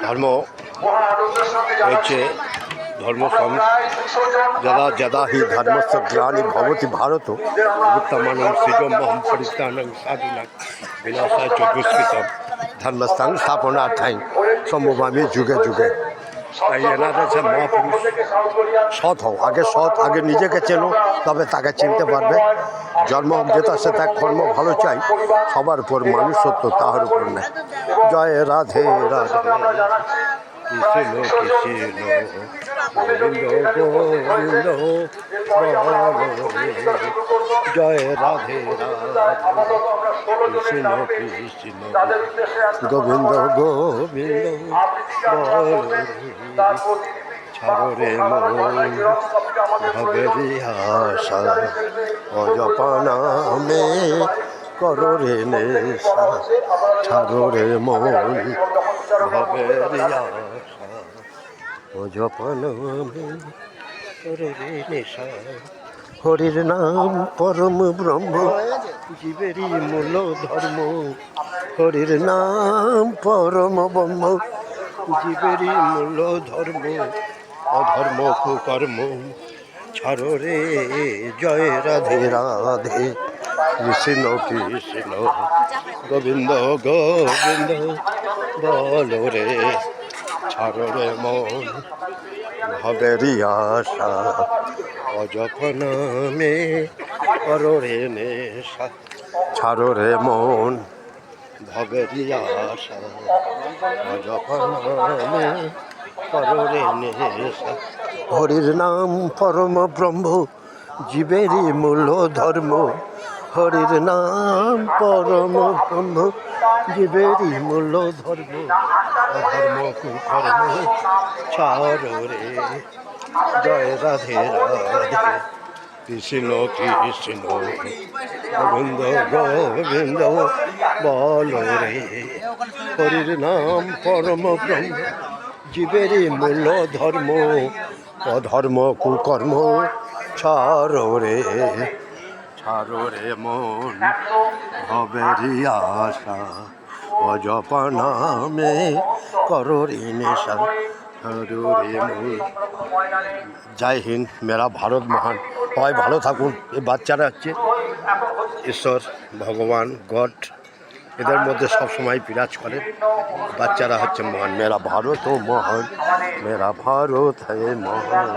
ধর্ম হচ্ছে ধর্ম যদা যদা হি ধর্মস্য গ্লানি ভবতি ভারত উত্তমানং সৃজমহং পরিত্রাণং সাধুনাং বিনাশায় চ দুষ্কৃতম ধর্মস্থান স্থাপনার্থায় সম্ভবামি যুগে যুগে। তাই এনারা হচ্ছে মহাপুরুষ। সৎ হও, আগে নিজেকে চেনো, তবে তাকে চিনতে পারবে। জন্ম যেটা সে তার কর্ম ভালো চাই, সবার উপর মানুষ সত্য, তাহার উপর নেই। জয় রাধে রাধে, কৃষ্ণ কৃষ্ণ গোবিন্দ গোবিন্দ জয় রাধে রাধে, কৃষ্ণ কৃষ্ণ গোবিন্দ গোবিন্দ ছাড়ো রে মন ভবেরি আশা, অজপা নামে করো রে নেশা। ছাড়ো রে মন ভবেরি আশা, অজপা নামে করো রে নেশা। হরির নাম পরম ব্রহ্ম, জীবেরই মূল ধর্ম। হরির নাম পরম ব্রহ্ম, জীবেরই মূল ধর্ম। অধর্ম কুকর্ম ছাড়ো রে, জয় রাধে রাধে, কৃষ্ণ কৃষ্ণ গোবিন্দ গোবিন্দ বলো রে। ছাড়ো রে মন ভবেরি আশা, অজপা নামে করো রে নেশা। ছাড়ো রে মন ভবেরি আশা, অজপা নামে করো রে নেশা। হরির নাম পরম ব্রহ্ম, জীবেরই মূল ধর্ম। হরির নাম পরম ব্রহ্ম, জীবেরই মূল ধর্ম। অধর্ম কুকর্ম ছাড়ো রে, জয় রাধে রাধে, কৃষ্ণ কৃষ্ণ গোবিন্দ গোবিন্দ বলো রে। হরির নাম পরম ব্রহ্ম, জীবেরই মূল ধর্ম। অধর্ম কুকর্ম ছাড়ো রে, ছাড়ো রে মন ভবেরি আশা, অজপা নামে করো রে নেশা। ছাড়ো রে মন। জয় হিন্দ, মেরা ভারত মহান। সবাই ভালো থাকুন। এই বাচ্চারা হচ্ছে ঈশ্বর, ভগবান, গড, এদের মধ্যে সবসময় বিরাজ করে। বাচ্চারা হচ্ছে মহান। মেরা ভারত ও মহান, মেরা ভারত হে মহান,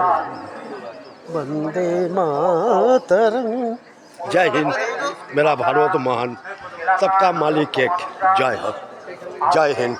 বন্দে মাতরম। জয় হিন্দ, মেরা ভারত মহান, সবকা মালিক এক। জয় হোক, জয় হিন্দ।